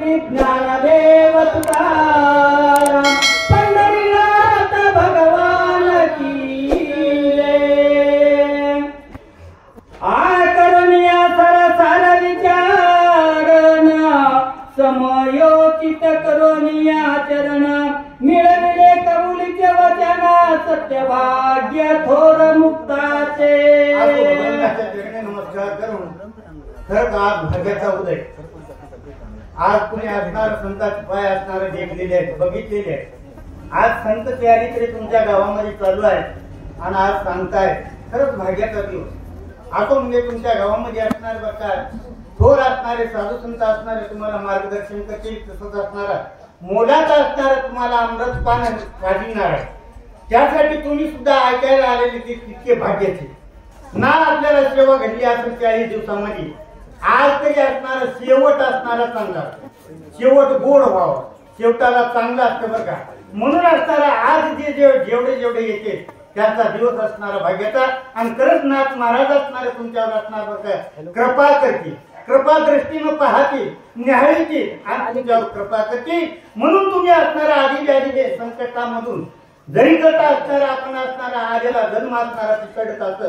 श्री ज्ञानदेव तुकाराम पंढरीनाथ भगवान की जय। करुणिया सरसार विचारण समयोचित करुणिया चरण मिळविले कबुलीचे वचन सत्य भाग्य थोर मुक्ताचे। नमस्कार करून खरंच आज भाग्याचा उदय। आज तुम्ही असणार संतांचे पाय असणारे देखलेले आहेत, बघितलेले आहेत। आज संत तयारीकडे तुमच्या गावामध्ये चालू आहे आणि आज सांगताय खरंच भाग्याचा दिवस। असो म्हणजे तुमच्या गावामध्ये असणारे बघा थोर असणारे साधू संत असणारे तुम्हाला मार्गदर्शन करतील, तसंच असणारा मोलाचा असणारा तुम्हाला अमृत पान काढणार आहे। त्यासाठी तुम्ही सुद्धा ऐकायला आलेले ते तितके भाग्याचे ना आपल्याला सेवा घडली असेल 40 दिवसामध्ये। आज तरी असणारा शेवट असणारा चांगला, शेवट गोड व्हावा, शेवटाला चांगला असतं बरं का। म्हणून असणारा आज जेवढे येते त्याचा दिवस असणारा भाग्याचा आणि खरंच नाथ महाराज असणारे तुमच्यावर असणार बरं का। कृपा करते, कृपा दृष्टीनं पाहते, न्याहाळीते आणि तुमच्यावर कृपा करते। म्हणून तुम्ही असणारा आधी संकटामधून जरी करता असणारा आपण असणारा आलेला जन्म असणारा तिकडत असत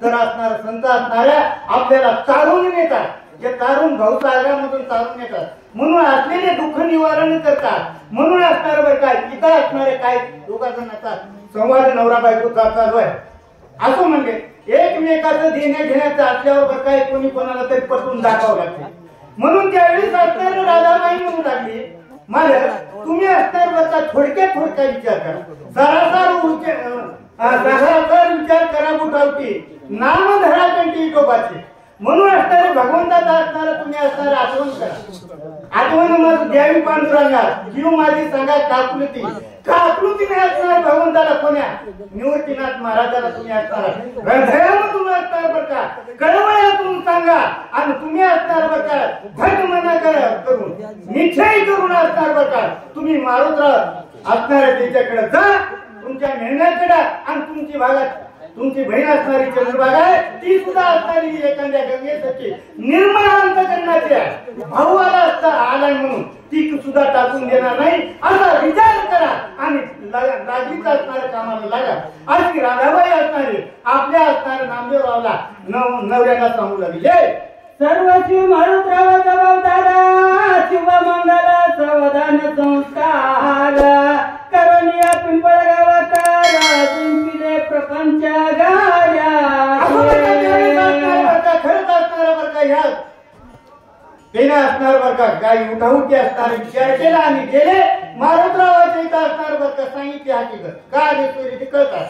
तर असणारा संत असणाऱ्या आपल्याला तारून नेतात, जे तारून भाऊसागरामधून तारून येतात। म्हणून असलेले दुःख निवारण करतात। म्हणून असणार बरं काय इथं असणारे काय दोघांचा संवाद नवरा बायकोचा चालू आहे। असं म्हणजे एकमेकाचं देण्या घेण्याचं असल्यावर बरं काय कोणी कोणाला तरी पटवून दाखवावं लागते। म्हणून त्यावेळेस असणार राधाबाई म्हणून लागली माझ्या तुम्ही असणार बरं थोडक्यात विचार करा, सरासर विचार करा बुटावती नाम धरा कंठी टोपाचे। म्हणून असणारे भगवंताचा असणारा तुम्ही असणारे आठवण करा। आठवण मग द्यावी पांडुरंगा जीव माझी सांगा काकुलतीने असणार भगवंताला कोण्या निवृत्तीनाथ महाराजाला तुम्ही असणार हृदयामधून असणार बरं का, कळवळ्यातून सांगा आणि तुम्ही असणार बरं का भट मना करून निश्चय करून असणार बरं का तुम्ही मारुतराव असणाऱ्या त्याच्याकडे जा, तुमच्या मेहनतीकडे आणि तुमची भागात तुमची बहीण असणारी चंद्रभागा आहे ती सुद्धा असणारी एखाद्या गंगेसाठी निर्मळ अंतकरणाची आहे। भाऊ आलाय म्हणून ती सुद्धा टाकून देणार नाही असा विचार करा आणि लागलीच असणाऱ्या कामाला लागा। अशी राधाबाई असणारी आपल्या असणाऱ्या नामदेवरावला नवऱ्याला सांगू लागली सर्व शिव मारुतराव जबाबदारा शिव मंगल सावधान संस्कार करुणिया पिंपळगावकर जिंकले प्रपंच गाड्या। खरंच असणार बरं का ह्या तेने असणार बरं का काय उठाउठी असणार विचार केला आणि गेले मारुतरावाच्या इथं असणार बरं का सांगितली हकीकत का आले कळतात।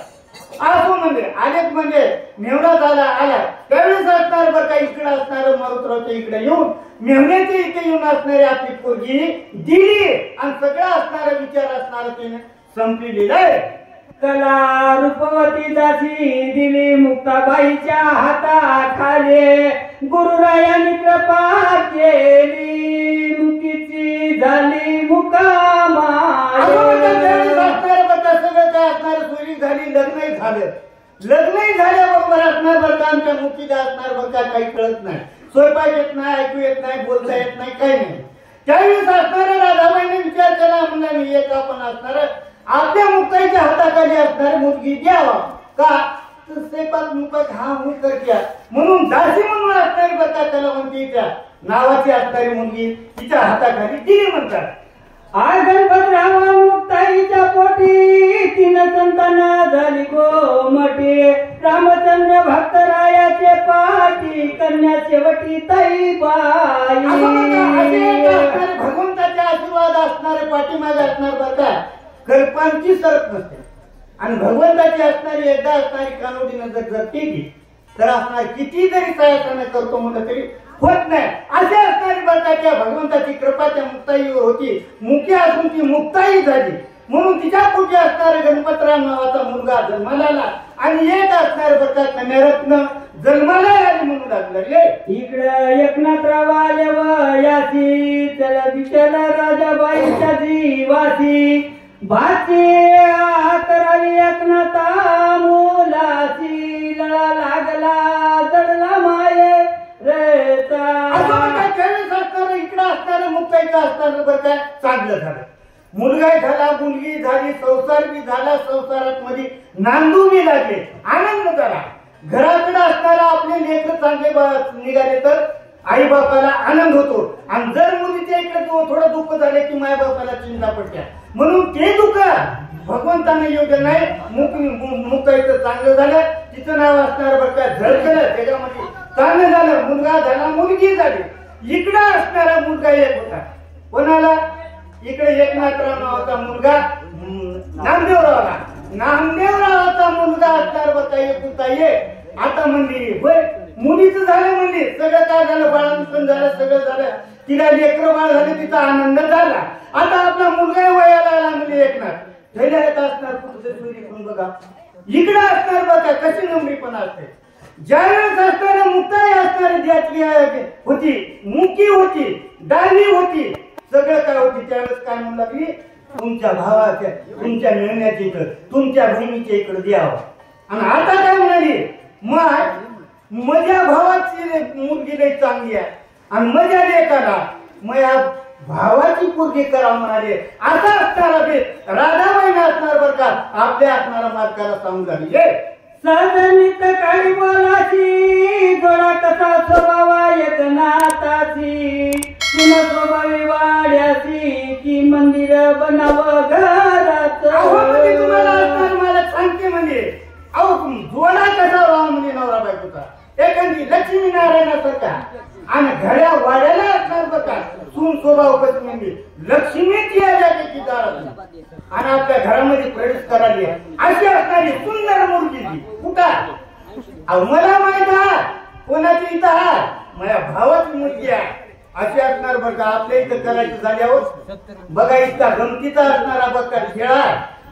असो म्हणजे आलेच म्हणजे मेवणा झाला आला त्यावेळेस असणार बरं का इकडे असणार मारुतरावच्या इकडे येऊन मेवण्याच्या इथे येऊन असणारी आपली पोरगी दिली आणि सगळं असणारा विचार असणार तिने संपलेला आहे। कला रूपवती दासी दिली मुक्ताबाईच्या हाताखाली गुरुरायांनी कृपा केली मुकीची झाली मुकामाई। सगळं काय असणार सोयी झाली, लग्नही झाल्याबरोबर असणार बरं का आमच्या मुकीला असणार बरं का काही कळत नाही, स्वयंपाक येत नाही, ऐकू येत नाही, बोलता येत नाही, काही नाही। त्यावेळेस असणाऱ्या राधाबाईने विचार केला म्हणला मी एक आपण असणार आपल्या मुक्ताईच्या हाताखाली असणारी मुलगी द्यावा का स्वयंपाक मुकात हा कर घ्या म्हणून दासी म्हणून असणारी बरं का त्याला म्हणते त्या नावाची असणारी मुलगी तिच्या हाताखाली दिली म्हणतात। गणपतराव मुक्ताईच्या पोटी तीन संताना झाली गोमटी रामचंद्र भक्तरायाचे पाठी कन्या शेवटी ताई बाई। भगवंताचे आशीर्वाद असणारे पाठीमागे असणार बरं का कल्पांची सरत नसते आणि भगवंताची असणारी एकदा असणारी कानोडी नजर जर केली तर असणार किती जरी सहाय्यता करतो म्हटलं तरी होत नाही। असे असणारी बरं का त्या भगवंताची कृपा त्या मुक्ताईवर होती, मुकी असून ती मुक्ताई झाली म्हणून तिच्या पोटी असणारे गणपतराव नावाचा मुलगा जन्माला आला आणि एक असणारे बरं का कन्यारत्न जन्माला आली म्हणून लागले। इकडे एकनाथराव आले वयासी त्याला विचारला राजाबाईच्या जीवासी भाची करावी एकनाथा मुलाची लळा लागला जडला माये रेता। इकडे असणारे मुक्ताई मुलगायचं असताना बरं काय चांगलं झालं. मुलगा झाला, मुलगी झाली, संसार बी झाला, संसारात मध्ये नांदू बी लागले, आनंद झाला. घराकडे असताना आपले लेकर चांगले निघाले तर आई बापाला आनंद होतो. आणि जर मुलीच्या इकडे थोडं दुःख झाले की माय बापाला चिंता पडत्या. म्हणून ते दुःख भगवंताने योग्य नाही. मुकायचं चांगलं झालं, तिचं नाव असणार बरं का झळकलं, त्याच्यामध्ये चांगलं झालं. मुलगा झाला, मुलगी झाली. इकडं असणारा मुलगा एक होता. कोणाला? इकडे एकनाथराव नावाचा मुलगा नामदेवरावला. नामदेवरावाचा मुलगा असणार बरं का एक होता एक. आता म्हणली होय मुलीचं झालं, म्हणली सगळं काय झालं, बाळांपण झालं, सगळं झालं, तिला लेकरं बाळ झाले, तिचा आनंद झाला. आता आपला मुलगा वयाला आला, म्हणजे एकनाथ झैला येत असणार कुठे चोरी करून बघा. इकडे असणार बघा कशी नंबरी पण असते. ज्यावेळेस असणाऱ्या मुक्ताई असणारी ज्याची होती, मुकी होती, डाली होती, सगळं काय होती, त्यावेळेस काय म्हणू लागली, तुमच्या भावाच्या, तुमच्या मेहण्याच्या इकडं, तुमच्या बहिणीच्या इकडे द्यावं. आणि आता काय म्हणाली, माझ्या भावाची मुलगी लई चांगली आहे आणि माझ्या लेकाला माझ्या भावाची पोरगी करा म्हणाले. आता असणारा भेट राधाबाई असणार बरं का आपल्या असणारा मार्गाला सांगून झाली. सजनित काही बोलाची, गोळा कसा स्वभावा एकनाथाची, तुन स्वभावी वाड्याची, की मंदिर बनावं घरात. तुम्हाला असणार मला सांगते म्हणजे अहो जोडा कसा राहा म्हणजे नवरा बायकोचा एखादी लक्ष्मी नारायणासारखा आणि घड्या वाड्याला असणार बघा सून स्वभाव कशी म्हणजे लक्ष्मीच या जागेची दारात आणि आपल्या घरामध्ये प्रवेश करायली अशी असणारी सुंदर मुलगी कुठं. अहो मला माहित आहे कोणाची इथं आहे, माझ्या भावाची मुलगी आहे. अशी असणार बघा आपल्या इथं करायची झाल्यावर बघा इतका गमतीचा असणारा बघा खेळा.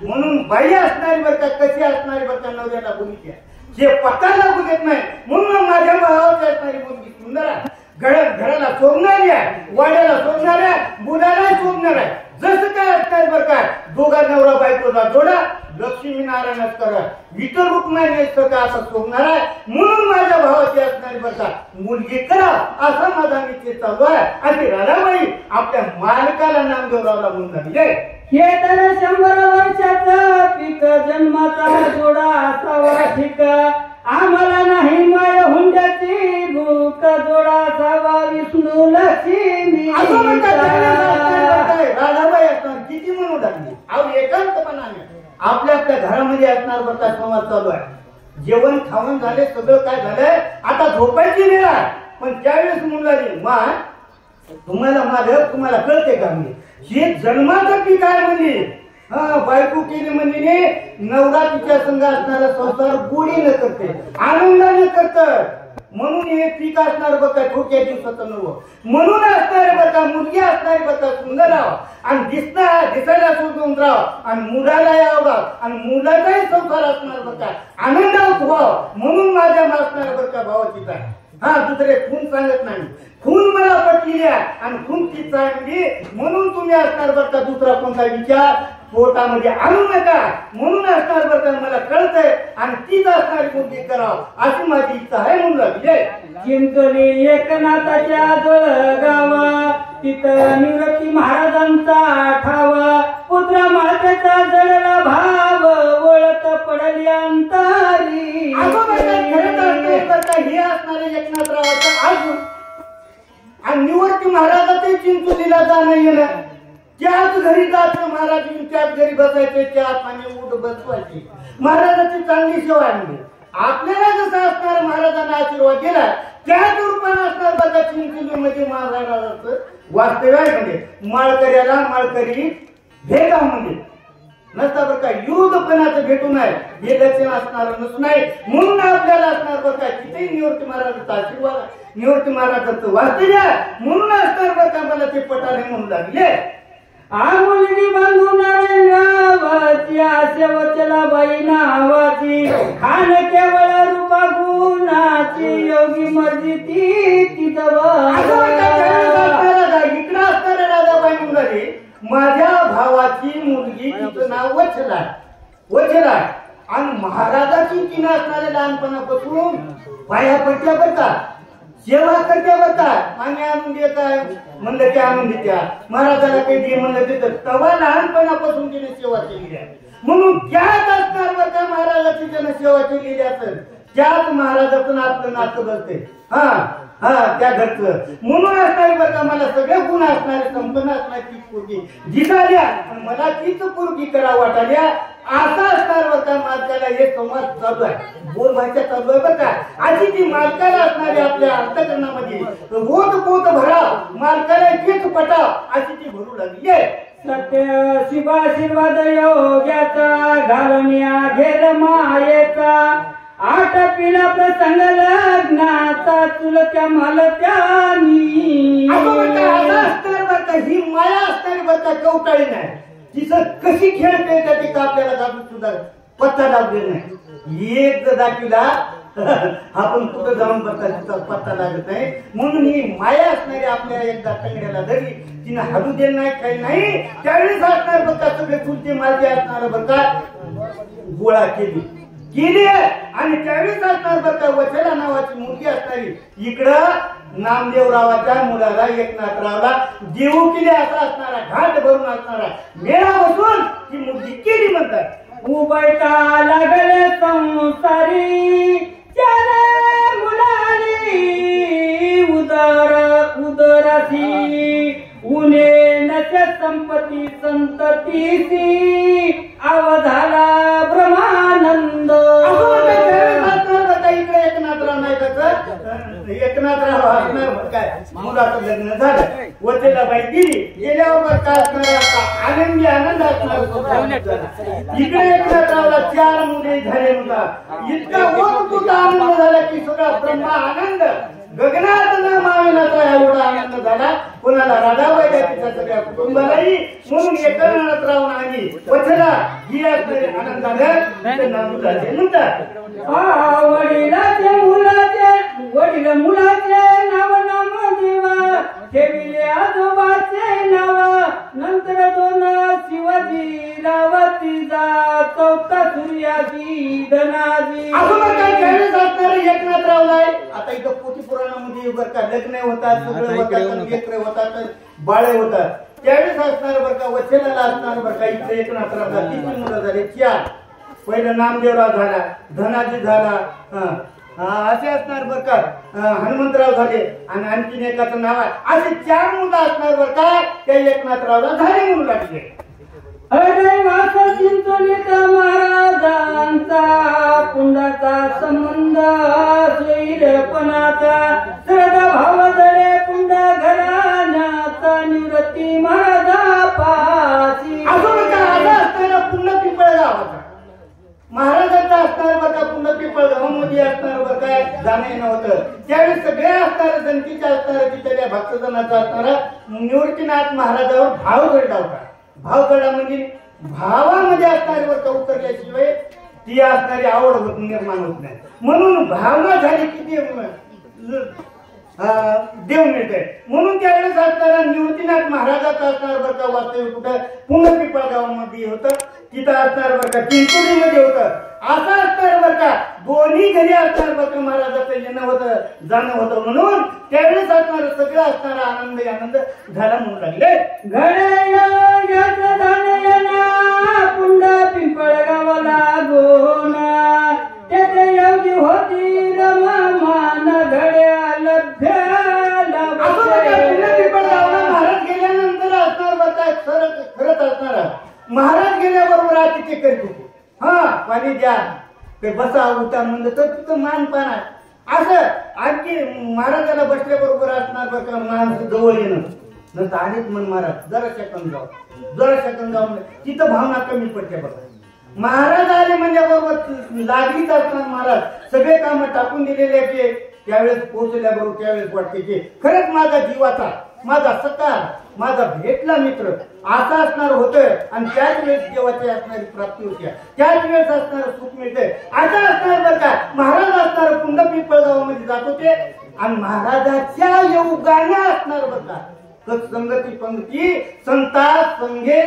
म्हणून बाई असणारी बरं का कशी असणारी बरं का नवऱ्याला मुलगी हे पत्ता लागू देत नाही. म्हणून माझ्या भावाची असणारी मुलगी सुंदर आहे. घराला शोभणारी आहे, वाड्याला शोभणार आहे, बुडाला शोभणार आहे. जसं काय असणार बरं काय दोघा नवरा बायकोचा जोडा लक्ष्मी नारायणच करा विठ्ठल रुक्माई का असं शोभणार आहे. म्हणून माझ्या भावाची असणारी बरं का मुलगी करा असा माझा निश्चय चालू आहे. आणि राधाबाई आपल्या मालकाला नामदेवरावला म्हणून झाली. हे तर 100 वर्षाचा पीक जन्माचा जोडा असावा ठीक, आम्हाला नाही माय हुंड्याची भूक जोडा असावा विष्णू लक्ष्मी. राधाबाई असणार किती म्हणून लागली. अहो एकांतपणाने आपल्या आपल्या घरामध्ये असणार बरं का संवाद चालू आहे. जेवण खावण झाले, सगळं काय झालंय, आता झोपायची वेळ आहे. पण त्यावेळेस मुलाली मा तुम्हाला माझं तुम्हाला कळते का मी हे जन्माचं पीक आहे म्हणजे बायको केली म्हणजे नवरा तिच्या संघ असणारा संसार गोडीनं करते, आनंदाने करत. म्हणून हे पीक असणार बघा थोड्या दिवसाचं नवं. म्हणून असणारे बघा मुलगी असणारी बघा सुंदर राहा आणि दिसायला शोधून राहा आणि मुलाला यावं आणि मुलाचाही संसार असणार बघा आनंदात व्हावं. म्हणून माझ्या मासणाऱ्या बघा भावाची काय हा दुसरे खून सांगत नाही. खून मला पटली आहे आणि खून ती चांगली. म्हणून तुम्ही असणार बरं का दुसरा कोणता विचार पोटामध्ये आणू नका. म्हणून असणार बरं का मला कळतंय आणि तीच असणारी मुलगी करावं अशी माझी इच्छा आहे. म्हणून लागली चिंचोली एकनाथाच्या जळगावा तिथं निवृत्ती महाराजांचा ठावा पुत्रा मातेचा जळला भाव ओळख पडली अंतरी. हे असणारे एकनाथरावाचं अजून आणि निवृत्ती महाराजाचे चिंचोलीला जाणं येणं त्याच घरी जायचं महाराज त्याच घरी बसायचे चहा पाणी उठ बसवायचे. महाराजाची चांगली सेवा आहे. म्हणजे आपल्याला जसं असणार महाराजांना आशीर्वाद दिला त्याच रूपाने असणार बघा चिंचोलीमध्ये महाराजाचं वास्तव्य आहे. म्हणजे माळकऱ्याला माळकरी भेटा म्हणजे नसता बरं का युद्धपणाचं भेटू नये हे लक्षण असणार नसू नाही. म्हणून आपल्याला असणार बरं का तिथेही निवृत्ती महाराजांचा आशीर्वाद निवृत्ती महाराजांचं वास्तव्य म्हणून असणार बरं का मला ते पटाले म्हणून लागले. मुलगी बांधून नारायणरावाची आशा वचला बाई नावाची खान केवळ रूपा गुणाची योगी मर्जी ती तिथं इकडं असणाऱ्या राधाबाई मुलाली माझ्या भावाची मुलगी तिचं नाव वचला वचला आणि महाराजाची तिनं असणारे लहानपणापासून पाया पडल्या बरं का सेवा करते बरं का आम्ही आणून देत आहे म्हणलं ते आणून देत्या महाराजाला काही दे म्हणलं तिथं तवा लहानपणापासून तिने सेवा केलेली आहे म्हणून त्याच असणार बरं का महाराजाची त्यानं सेवा केलेली असेल त्याच महाराजातून आपलं नातं बसते हा हा त्या घरचं म्हणून असणारी बरं का मला सगळे गुण असणारे संपन्न असणारी तीच पोरगी जिजाल्या मला तीच पोरगी करा वाटाल्या असं असणार बरं का मालकाला हे संवाद चालू आहे बोल भाषा चालू आहे बरं का अशी ती मालकाला असणारी आपल्या अंतकरणामध्ये बोध बोध भराव मालकाला तेच पटाव अशी ती भरू लागली आहे सत्य शिवाशीर्वाद योग्याचा घालण्या घेर मायेचा आठ पिला प्रसंग लग्नाचा चुलत्या मालत्यानी असणार बरं का ही माया असणारी बरं का कवटाळी नाही तिचं कशी खेळते का ती का आपल्याला दाखवून सुद्धा पत्ता दाखवलेला नाही एक जर दाखविला आपण कुठं जाऊन बघता तिचा पत्ता लागत नाही म्हणून ही माया असणारी आपल्या एकदा टंगड्याला धरली तिने हाडू देत नाही काही नाही त्यावेळेस असणार बघा सगळे चुलते मालते असणार बघा गोळा केली आणि त्यावेळेस असणार बघा वचला नावाची मुलगी असणारी इकडं नामदेवरावाच्या मुलाला एकनाथरावला देऊ केले असा असणारा घाट भरून असणारा मेळा बसून ती मुलगी केली म्हणतात उभयता लागले संसारी चार मुलाली उदरासी उने नच्या संपत्ती संततीसी अवधाला ब्रह्मानंद इकडे एकनाथराव नाही का एकनाथराव असणार काय मुलाचं लग्न झालं वचेला बाई गेली गेल्यावर काय असणार आनंदी आनंद असणार इकडे एकनाथरावला 4 मुले झाले मुला इतका ओतप्रोत आनंद झाला की सगळा ब्रह्मा आनंद गगनात न मावेनाचा एवढा आनंद झाला कोणाला राधाबाई तिच्या सगळ्या कुटुंबालाही म्हणून एकनाथराव आणि वचला ही आनंद झाला म्हणतात वडील मुलाचे नाव देवा ठेविले आजोबाचे नाव नंतर 2 शिवाजी रावतीचा 4था सूर्याजी धनाजी एकनाथराव नाही आता इथं पोथी पुराणामध्ये बरं का लग्न होतात सगळं होतात लेकरं होतात बाळे होतात त्यावेळेस असणार बरं का वचनाला असणार बरं का इकडे एकनाथरावला 3 मुलं झाले 4 पहिलं नामदेवराव झाला धनाजी झाला असे असणार बरं का हनुमंतराव झाले आणि आणखीन एकाचं नाव आहे असे 4 मुलं असणार बरं का त्या एकनाथरावला झाले म्हणून लागले हृदयवास चिंतनित महाराजांचा पुंडाचा संबंध स्वैरपणाचा श्रद्धा भाव जळे पुंड घराण्याचा निवृत्ती महाराजापाशी असताना पुन्हा पिंपळ गावाचा महाराजांचा असणार बघा पुन्हा पिंपळ गावामध्ये असणार बघा जाणं येणं होतं त्यावेळेस सगळ्या असणार जनतेच्या असणार तिथल्या भक्तजनाचा असणारा निवृत्तीनाथ महाराजावर भाव घडला होता भाव घडला म्हणजे भावामध्ये असणारी बरं का उतरल्याशिवाय ती असणारी आवड निर्माण होत नाही म्हणून भावना झाली की देव मिळते म्हणून त्यावेळेस असणारा निवृत्तीनाथ महाराजाचा असणार बरं का वास्तव्य कुठं पुन्हा पिंपळ गावामध्ये होतं तिथं असणार बरं का चिंचोलीमध्ये होतं असं असणार बरं का दोन्ही घरी असणार बरं का महाराजाचं येणं होतं जाणं होतं म्हणून त्यावेळेस असणार सगळं असणारा आनंद झाला म्हणून लागले पुंड पिंपळ गावाला गोना त्याचे योगी होती रमान घड्या लभ्याला महाराज गेल्यानंतर असणार बरं काय खरंच असणार महाराज गेल्याबरोबर आधी ते करीत होते हा पाणी द्या ते बसा उठा म्हणलं तर तिथं मान पान आहे असं आणखी महाराजाला बसल्याबरोबर असणार बरं का माणसं जवळ येणं नंतर आधीच म्हण महाराज जरा सेकंद जाऊ तिथं भावना कमी पडते बघा महाराज आले म्हणजे बरोबर लागलीच असणार महाराज सगळे काम टाकून दिलेले त्यावेळेस पोहोचल्याबरोबर त्यावेळेस वाटते की खरंच माझा जीवाचा माझा सकार माझा भेटला मित्र असा असणार होतं आणि त्याच वेळेस देवाची असणारी प्राप्ती होती त्याच वेळेस असणार सुख मिळते असं असणार बरं का महाराज असणार पुंड पिंपळ गावामध्ये जात होते आणि महाराजाच्या योगाने असणार बरं का संगती पंक्ती संता संगे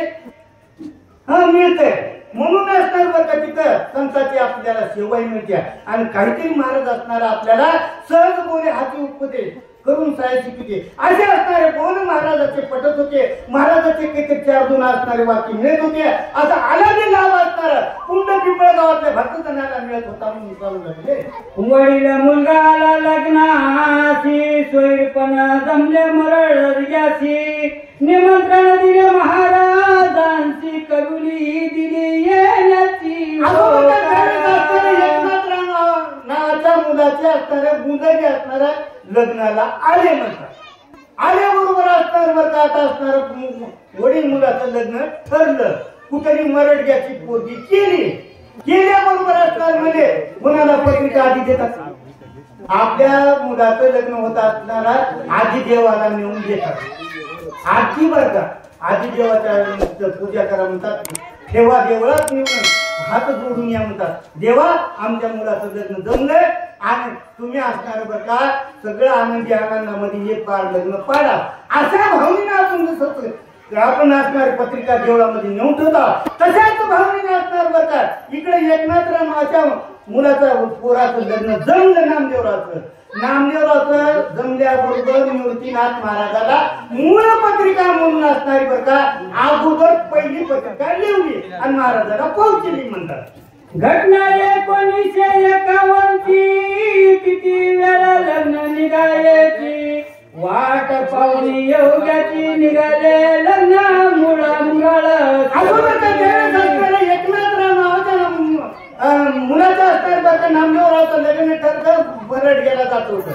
मिळते म्हणून असणार बरं का तिथं संतांची आपल्याला सेवाही मिळते आणि काहीतरी महाराज असणारा आपल्याला सहज बोले हाती उपदेश करून साय शिकते असे असणारे बोल महाराजाचे पटत होते महाराजाचे काही 4 असणारे वाक्य मिळत होते असा आलादी लाभ असणारा कुंड पिंपळ गावातल्या भक्तजनाला मिळत होता म्हणून चालू लागले. वडील मुलगा आला लग्नाची सोयीपण जमले मरडग्याची निमंत्रण दिले महाराजांची कबुली दिली येण्याची. नावाच्या मुलाचे असणाऱ्या गुंजारी असणाऱ्या लग्नाला आले म्हणतात. आल्याबरोबर असणार बरं का आता असणार वडील मुलाचं लग्न ठरलं कुठेही मरडग्याची पोरगी केल्याबरोबर असणार म्हणजे मुलाला पत्रिका आधी देतात. आपल्या मुलाचं लग्न होत असणारा आधी देवाला नेऊन देतात. आधी बरं का आधी देवाच्या पूजा करा म्हणतात. ठेवा देवळात नेऊन हात जोडून या म्हणतात. देवा आमच्या मुलाचं लग्न जमलंय आणि तुम्ही असणार बरं का सगळं आनंदी आनंदामध्ये हे पार लग्न पाडा अशा भावनेने आपण जसं आपण असणार पत्रिका देवळामध्ये नेऊन ठेवता तशाच भावनेने असणार बरं का इकडे एकनाथराव नावाच्या मुलाचं पोराचं लग्न जमलं नामदेवराचं जमल्याबरोबर निवृत्तीनाथ महाराजाला मूळ पत्रिका म्हणून असणारी बरं का अगोदर पहिली पत्रिका लिहिली आणि महाराजाला पोहोचली म्हणतात. घटना 1951 किती वेळा लग्न निघायची वाट पाहुणी योग्याची निघाले लग्न मुळामुळ एकनाथराव नावाच्या मुलाचं असणार बरं का नामदेवरावचं लग्न ठरतं बरड गेला जात होतं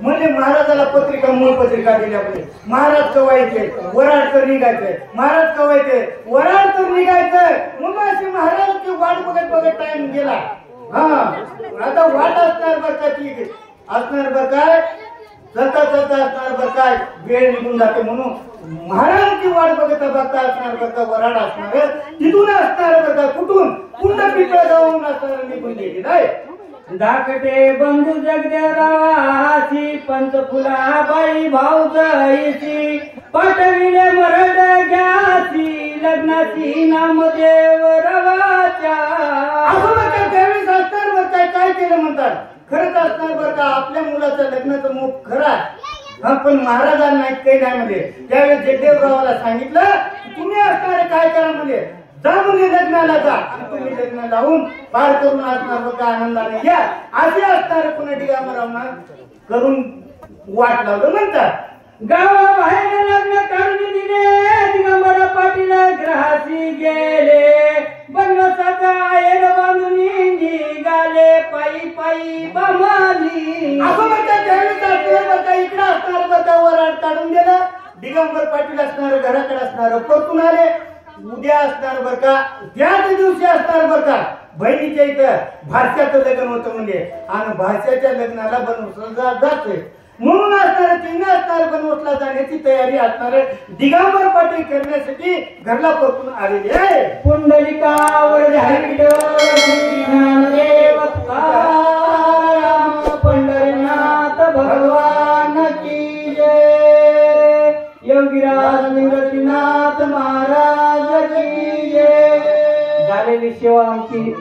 म्हणजे महाराजाला पत्रिका मूळ पत्रिका दिल्यामुळे महाराज कवायचे वराड तर निघायचंय महाराज कवायचे वराड तर निघायचंय मग अशी महाराजाची वाट बघत टाइम गेला. हा आता वाट असणार बरं का ती असणार बरं काय चलता असणार बरं काय वेळ निघून जाते म्हणून महाराजांची वाट बघता असणार बरं का वराड असणार तिथून असणार बरं का कुठून कुंड पिंपळ गावून असणार निघून गेली नाही. धाकटे बंधू जगदेवरावाची पंचफुलाबाई भाऊजाईची पाठविले मरडग्याची लग्नाची नामदेव रवाच्या. त्यावेळेस असणार बरं काय केलं म्हणतात खरंच असणार बरं का आपल्या मुलाचं लग्नाचं मुख खरं आहे पण महाराजांना काही नाही म्हणजे त्यावेळेस जगदेवरावाला सांगितलं तुम्ही असणारे काय करा म्हणजे जा म्हणजे लग्नाला जा तुम्ही लग्न लावून पार करून असणार बघा आनंदाने घ्या असे असणार पुन्हा दिगंबरावांना करून वाट लावलं म्हणतात. गावाबाहेर लग्न काढून दिले दिगंबर पाटील ग्रहाची गेले बनवसाचा आयर बांधून निघाले पायी पायी बमाली. असं म्हणतात त्यावेळेस असणार बघा इकडे असणार बघा वराड काढून गेलं दिगंबर पाटील असणार घराकडे असणार परतून आले उद्या असणार बरं का त्याच दिवशी असणार बरं का बहिणीच्या इथं भाषाचं लग्न होतं म्हणजे आणि भाषाच्या लग्नाला बनवसला जातोय म्हणून असणार तिने असणार बनवसला जाण्याची तयारी असणार दिगंबर पाटील करण्यासाठी घरला परतून आलेली आहे. पुंडलिकावर पंढरीनाथ भगवान की जय योगीराज निवृत्तीनाथ महाराज की जय. झालेली सेवा आमची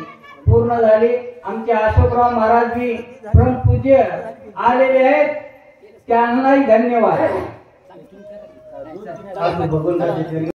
पूर्ण झाली. आमचे अशोकराव महाराजजी परमपूज्य आलेले आहेत त्यांनाही धन्यवाद.